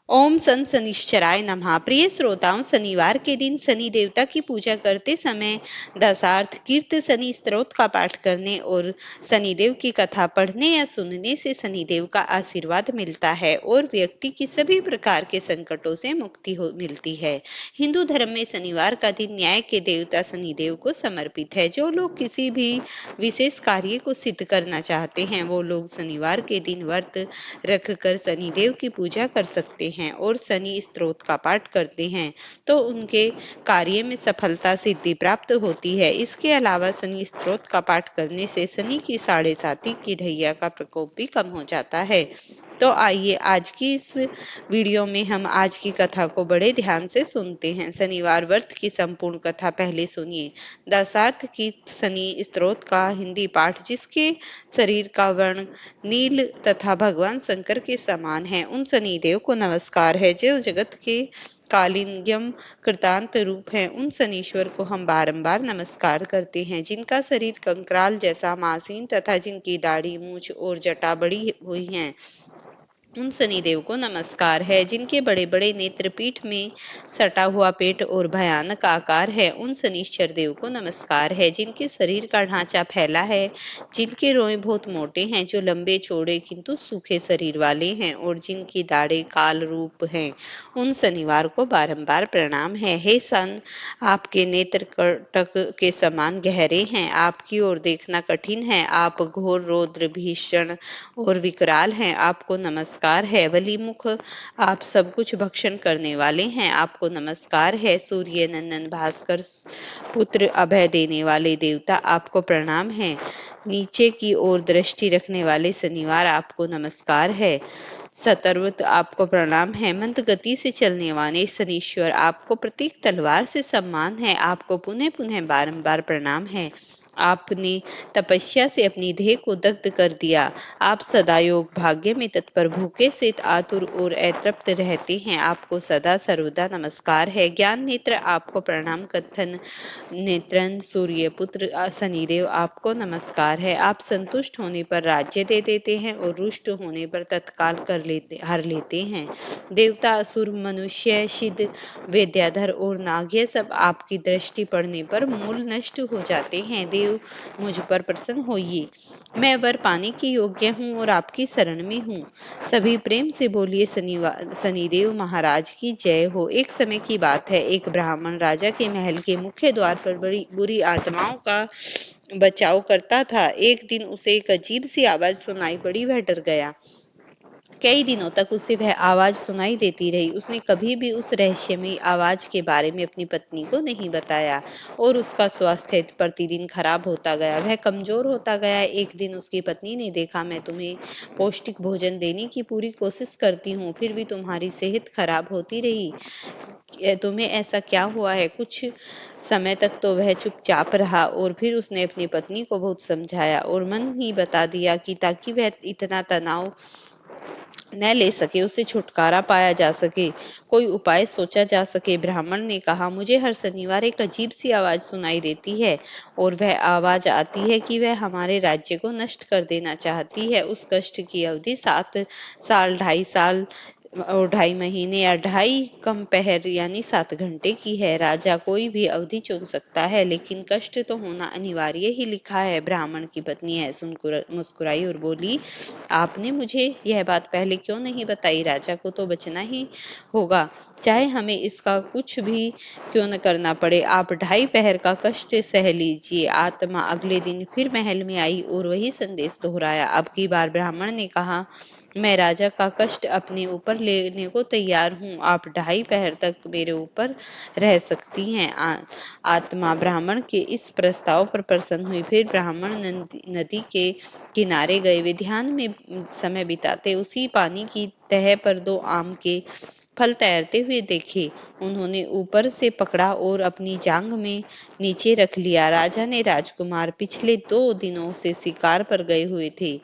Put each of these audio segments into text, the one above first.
ओम सन शनिश्चराय नमः। प्रिय श्रोताओं, शनिवार के दिन शनि देवता की पूजा करते समय दशार्थ कीर्त शनि स्तोत्र का पाठ करने और शनिदेव की कथा पढ़ने या सुनने से शनिदेव का आशीर्वाद मिलता है और व्यक्ति की सभी प्रकार के संकटों से मुक्ति मिलती है। हिंदू धर्म में शनिवार का दिन न्याय के देवता शनिदेव को समर्पित है। जो लोग किसी भी विशेष कार्य को सिद्ध करना चाहते हैं, वो लोग शनिवार के दिन व्रत रखकर शनिदेव की पूजा कर सकते हैं और शनि स्तोत्र का पाठ करते हैं तो उनके कार्य में सफलता सिद्धि प्राप्त होती है। इसके अलावा शनि स्तोत्र का पाठ करने से शनि की 7.5 की ढैया का प्रकोप भी कम हो जाता है। तो आइए आज की इस वीडियो में हम आज की कथा को बड़े ध्यान से सुनते हैं। शनिवार व्रत की संपूर्ण कथा पहले सुनिए। दशार्थ की शनि स्तोत्र का हिंदी पाठ, जिसके शरीर का वर्ण नील तथा भगवान शंकर के समान है, उन शनिदेव को नमस्कार है जो जगत के कालिंगम कृतांत रूप हैं। उन शनीश्वर को हम बारंबार नमस्कार करते हैं, जिनका शरीर कंकराल जैसा मासीन तथा जिनकी दाढ़ी मूछ और जटा बड़ी हुई है। उन शनिदेव को नमस्कार है जिनके बड़े बड़े नेत्र, पीठ में सटा हुआ पेट और भयानक आकार है। उन शनिश्चर देव को नमस्कार है जिनके शरीर का ढांचा फैला है, जिनके रोए बहुत मोटे हैं, जो लंबे चौड़े किंतु सूखे शरीर वाले हैं और जिनकी दाढ़ें काल रूप हैं। उन शनिवार को बारंबार प्रणाम है। हे सन, आपके नेत्र कटक के समान गहरे हैं, आपकी ओर देखना कठिन है, आप घोर रौद्र भीषण और विकराल हैं। आपको नमस्कार है। बलि मुख, आप सब कुछ भक्षण करने वाले हैं, आपको नमस्कार है। सूर्य नंदन भास्कर पुत्र, अभय देने वाले देवता, आपको प्रणाम है। नीचे की ओर दृष्टि रखने वाले शनिवार, आपको नमस्कार है। सतर्वत, आपको प्रणाम है। मंद गति से चलने वाले शनीश्वर, आपको प्रतीक तलवार से सम्मान है, आपको पुनः पुनः बारंबार प्रणाम है। आपने तपस्या से अपनी देह को दग्ध कर दिया। आप सदा योग भाग्य में तत्पर, भूखे से आतुर और अतृप्त रहते हैं, आपको सदा सर्वदा नमस्कार है। ज्ञान नेत्र, आपको प्रणाम। कथन नेत्रन सूर्य पुत्र शनिदेव, आपको नमस्कार है। आप संतुष्ट होने पर राज्य दे देते हैं और रुष्ट होने पर तत्काल हर लेते हैं। देवता, असुर, मनुष्य, सिद्ध, विद्याधर और नाग, ये सब आपकी दृष्टि पड़ने पर मूल नष्ट हो जाते हैं। देव, मुझ पर प्रसन्न होइए, मैं वर पाने के योग्य हूँ और आपकी शरण में हूँ। सभी प्रेम से बोलिए शनिदेव महाराज की जय हो। एक समय की बात है, एक ब्राह्मण राजा के महल के मुख्य द्वार पर बड़ी बुरी आत्माओं का बचाव करता था। एक दिन उसे एक अजीब सी आवाज सुनाई पड़ी, वह डर गया। कई दिनों तक उसे वह आवाज सुनाई देती रही। उसने कभी भी उस रहस्यमयी आवाज के बारे में अपनी पत्नी को नहीं बताया और उसका स्वास्थ्य प्रतिदिन खराब होता गया। वह कमजोर होता गया। एक दिन उसकी पत्नी ने देखा, मैं तुम्हें पौष्टिक भोजन देने की पूरी कोशिश करती हूँ, फिर भी तुम्हारी सेहत खराब होती रही। तुम्हें ऐसा क्या हुआ है? कुछ समय तक तो वह चुपचाप रहा और फिर उसने अपनी पत्नी को बहुत समझाया और मन ही बता दिया कि ताकि वह इतना तनाव न ले सके, उससे छुटकारा पाया जा सके, कोई उपाय सोचा जा सके। ब्राह्मण ने कहा, मुझे हर शनिवार एक अजीब सी आवाज सुनाई देती है और वह आवाज आती है कि वह हमारे राज्य को नष्ट कर देना चाहती है। उस कष्ट की अवधि 7 साल, 2.5 साल और 2.5 महीने या 2.5 कम पहर यानी 7 घंटे की है। राजा कोई भी अवधि चुन सकता है, लेकिन कष्ट तो होना अनिवार्य ही लिखा है। ब्राह्मण की पत्नी है सुनकर मुस्कुराई और बोली, आपने मुझे यह बात पहले क्यों नहीं बताई? राजा को तो बचना ही होगा, चाहे हमें इसका कुछ भी क्यों न करना पड़े। आप 2.5 पहर का कष्ट सह लीजिए। आत्मा अगले दिन फिर महल में आई और वही संदेश दोहराया। अब की बार ब्राह्मण ने कहा, मैं राजा का कष्ट अपने ऊपर लेने को तैयार हूँ, आप 2.5 पहर तक मेरे ऊपर रह सकती हैं। आत्मा ब्राह्मण के इस प्रस्ताव पर प्रसन्न हुई। फिर ब्राह्मण नदी के किनारे गए। वे ध्यान में समय बिताते उसी पानी की तह पर 2 आम के फल तैरते हुए देखे। उन्होंने ऊपर से पकड़ा और अपनी जांग में नीचे रख लिया। राजा ने राजकुमार पिछले 2 दिनों से शिकार पर गए हुए थे।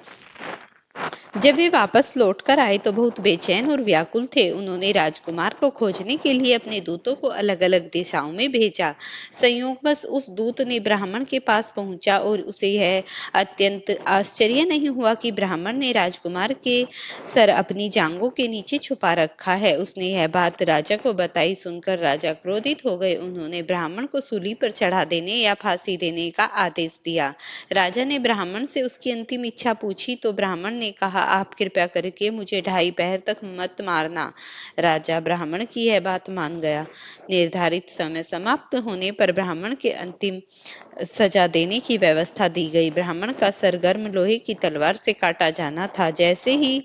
जब वे वापस लौटकर आए तो बहुत बेचैन और व्याकुल थे। उन्होंने राजकुमार को खोजने के लिए अपने दूतों को अलग-अलग दिशाओं में भेजा। संयोगवश उस दूत ने ब्राह्मण के पास पहुंचा और उसे यह अत्यंत आश्चर्य नहीं हुआ कि ब्राह्मण ने राजकुमार के सर अपनी जांघों के नीचे छुपा रखा है। उसने यह बात राजा को बताई। सुनकर राजा क्रोधित हो गए। उन्होंने ब्राह्मण को सूली पर चढ़ा देने या फांसी देने का आदेश दिया। राजा ने ब्राह्मण से उसकी अंतिम इच्छा पूछी तो ब्राह्मण ने कहा, आप कृपया करके मुझे 2.5 पहर तक मत मारना। राजा ब्राह्मण की यह बात मान गया। निर्धारित समय समाप्त होने पर ब्राह्मण के अंतिम सजा देने की व्यवस्था दी गई। ब्राह्मण का सर गर्म लोहे की तलवार से काटा जाना था। जैसे ही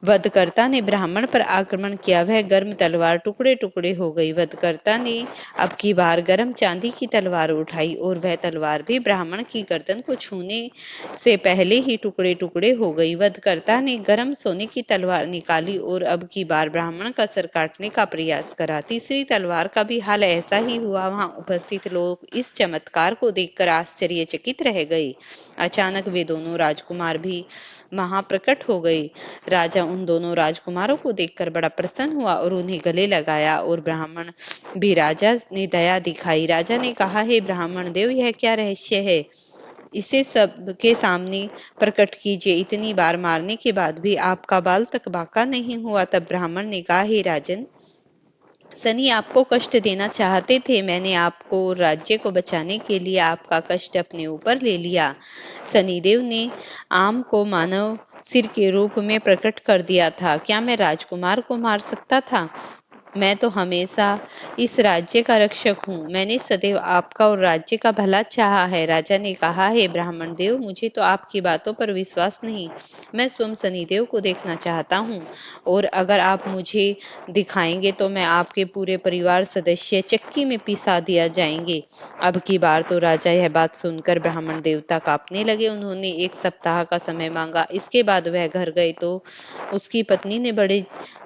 वधकर्ता ने ब्राह्मण पर आक्रमण किया, वह गर्म तलवार टुकड़े टुकड़े हो गई। वधकर्ता ने अब की बार गर्म चांदी की तलवार उठाई और वह तलवार भी ब्राह्मण की गर्दन को छूने से पहले ही टुकड़े टुकड़े हो गई। वधकर्ता ने गर्म सोने की तलवार निकाली और अब की बार ब्राह्मण का सर काटने का प्रयास करा। तीसरी तलवार का भी हाल ऐसा ही हुआ। वहां उपस्थित लोग इस चमत्कार को देखकर आश्चर्यचकित रह गए। अचानक वे दोनों राजकुमार भी वहां प्रकट हो गए। राजा उन दोनों राजकुमारों को देखकर बड़ा प्रसन्न हुआ और उन्हें गले लगाया और ब्राह्मण भी राजा ने दया दिखाई। राजा ने कहा, हे ब्राह्मण देव, यह क्या रहस्य है? इसे सबके सामने प्रकट कीजिए। इतनी बार मारने के बाद भी आपका बाल तक बांका नहीं हुआ। तब ब्राह्मण ने कहा, हे राजन, सनी आपको कष्ट देना चाहते थे। मैंने आपको और राज्य को बचाने के लिए आपका कष्ट अपने ऊपर ले लिया। शनिदेव ने आम को मानव सिर के रूप में प्रकट कर दिया था। क्या मैं राजकुमार को मार सकता था? मैं तो हमेशा इस राज्य का रक्षक हूँ। मैंने सदैव आपका और राज्य का भला चाहा है। राजा ने कहा, हे ब्राह्मण देव, मुझे तो आपकी बातों पर विश्वास नहीं। मैं स्वयं शनिदेव को देखना चाहता हूँ और अगर आप मुझे दिखाएंगे तो मैं आपके पूरे परिवार सदस्य चक्की में पिसा दिया जाएंगे। अब की बार तो राजा यह बात सुनकर ब्राह्मण देवता कांपने लगे। उन्होंने 1 सप्ताह का समय मांगा। इसके बाद वह घर गए तो उसकी पत्नी ने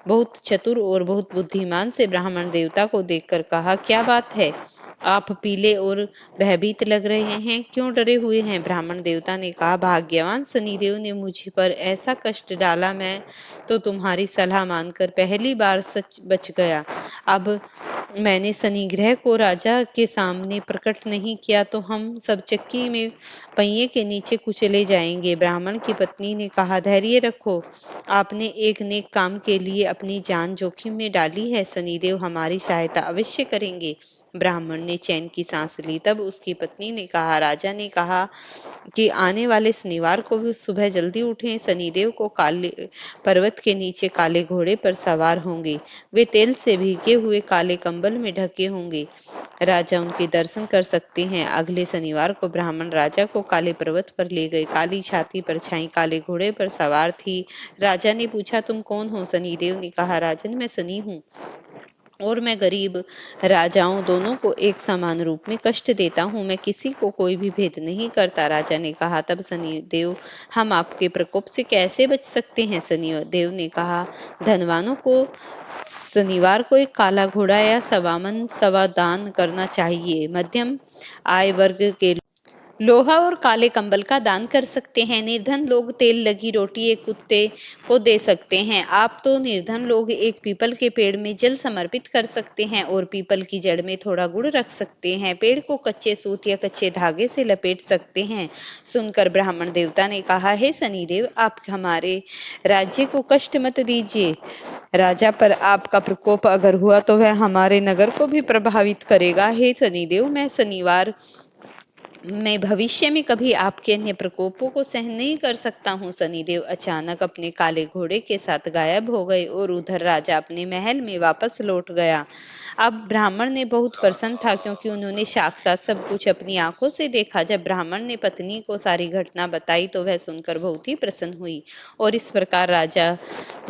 बहुत चतुर और बहुत बुद्धिमान से ब्राह्मण देवता को देखकर कहा, क्या बात है? आप पीले और भयभीत लग रहे हैं। क्यों डरे हुए हैं? ब्राह्मण देवता ने कहा, भाग्यवान शनिदेव ने मुझ पर ऐसा कष्ट डाला। मैं तो तुम्हारी सलाह मानकर पहली बार सच बच गया। अब मैंने शनि ग्रह को राजा के सामने प्रकट नहीं किया तो हम सब चक्की में पहिए के नीचे कुचले जाएंगे। ब्राह्मण की पत्नी ने कहा, धैर्य रखो। आपने एक नेक काम के लिए अपनी जान जोखिम में डाली है। शनिदेव हमारी सहायता अवश्य करेंगे। ब्राह्मण ने चैन की सांस ली। तब उसकी पत्नी ने कहा, राजा ने कहा कि आने वाले शनिवार को भी सुबह जल्दी उठें। शनिदेव को काले पर्वत के नीचे काले घोड़े पर सवार होंगे। वे तेल से भीगे हुए काले कंबल में ढके होंगे। राजा उनके दर्शन कर सकते हैं। अगले शनिवार को ब्राह्मण राजा को काले पर्वत पर ले गए। काली छाती पर छाई काले घोड़े पर सवार थी। राजा ने पूछा, तुम कौन हो? शनिदेव ने कहा, राजन, मैं शनि हूँ और मैं गरीब राजाओं दोनों को एक समान रूप में कष्ट देता हूँ। मैं किसी को कोई भी भेद नहीं करता। राजा ने कहा, तब शनिदेव, हम आपके प्रकोप से कैसे बच सकते हैं? शनिदेव ने कहा, धनवानों को शनिवार को एक काला घोड़ा या सवा मन सवा दान करना चाहिए। मध्यम आय वर्ग के लोहा और काले कंबल का दान कर सकते हैं। निर्धन लोग तेल लगी रोटी एक कुत्ते को दे सकते हैं। आप तो निर्धन लोग एक पीपल के पेड़ में जल समर्पित कर सकते हैं और पीपल की जड़ में थोड़ा गुड़ रख सकते हैं। पेड़ को कच्चे सूत या कच्चे धागे से लपेट सकते हैं। सुनकर ब्राह्मण देवता ने कहा, हे शनिदेव, आप हमारे राज्य को कष्ट मत दीजिए। राजा पर आपका प्रकोप अगर हुआ तो वह हमारे नगर को भी प्रभावित करेगा। हे शनिदेव, मैं भविष्य में कभी आपके अन्य प्रकोपों को सहन नहीं कर सकता हूँ। शनिदेव अचानक अपने काले घोड़े के साथ गायब हो गए और उधर राजा अपने महल में वापस लौट गया। अब ब्राह्मण ने बहुत प्रसन्न था क्योंकि उन्होंने साक्षात सब कुछ अपनी आंखों से देखा। जब ब्राह्मण ने पत्नी को सारी घटना बताई तो वह सुनकर बहुत ही प्रसन्न हुई और इस प्रकार राजा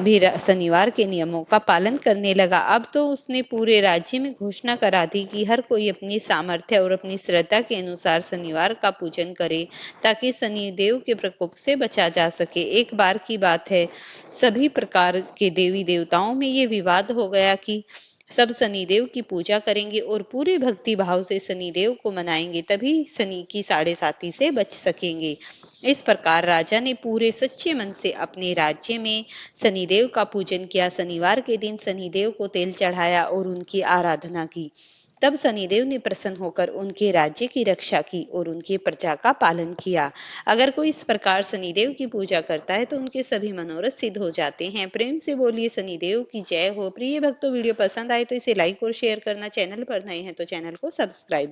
भी शनिवार के नियमों का पालन करने लगा। अब तो उसने पूरे राज्य में घोषणा करा दी कि हर कोई अपनी सामर्थ्य और अपनी श्रद्धा के अनुसार शनिवार का पूजन करे ताकि शनिदेव के प्रकोप से बचा जा सके। एक बार की बात है, सभी प्रकार के देवी देवताओं में ये विवाद हो गया कि सब शनिदेव की पूजा करेंगे और पूरे भक्ति भाव से शनिदेव को मनाएंगे, तभी शनि की साढ़े साती से बच सकेंगे। इस प्रकार राजा ने पूरे सच्चे मन से अपने राज्य में शनिदेव का पूजन किया। शनिवार के दिन शनिदेव को तेल चढ़ाया और उनकी आराधना की। तब शनिदेव ने प्रसन्न होकर उनके राज्य की रक्षा की और उनकी प्रजा का पालन किया। अगर कोई इस प्रकार शनिदेव की पूजा करता है तो उनके सभी मनोरथ सिद्ध हो जाते हैं। प्रेम से बोलिए शनिदेव की जय हो। प्रिय भक्तों, वीडियो पसंद आए तो इसे लाइक और शेयर करना, चैनल पर नए हैं तो चैनल को सब्सक्राइब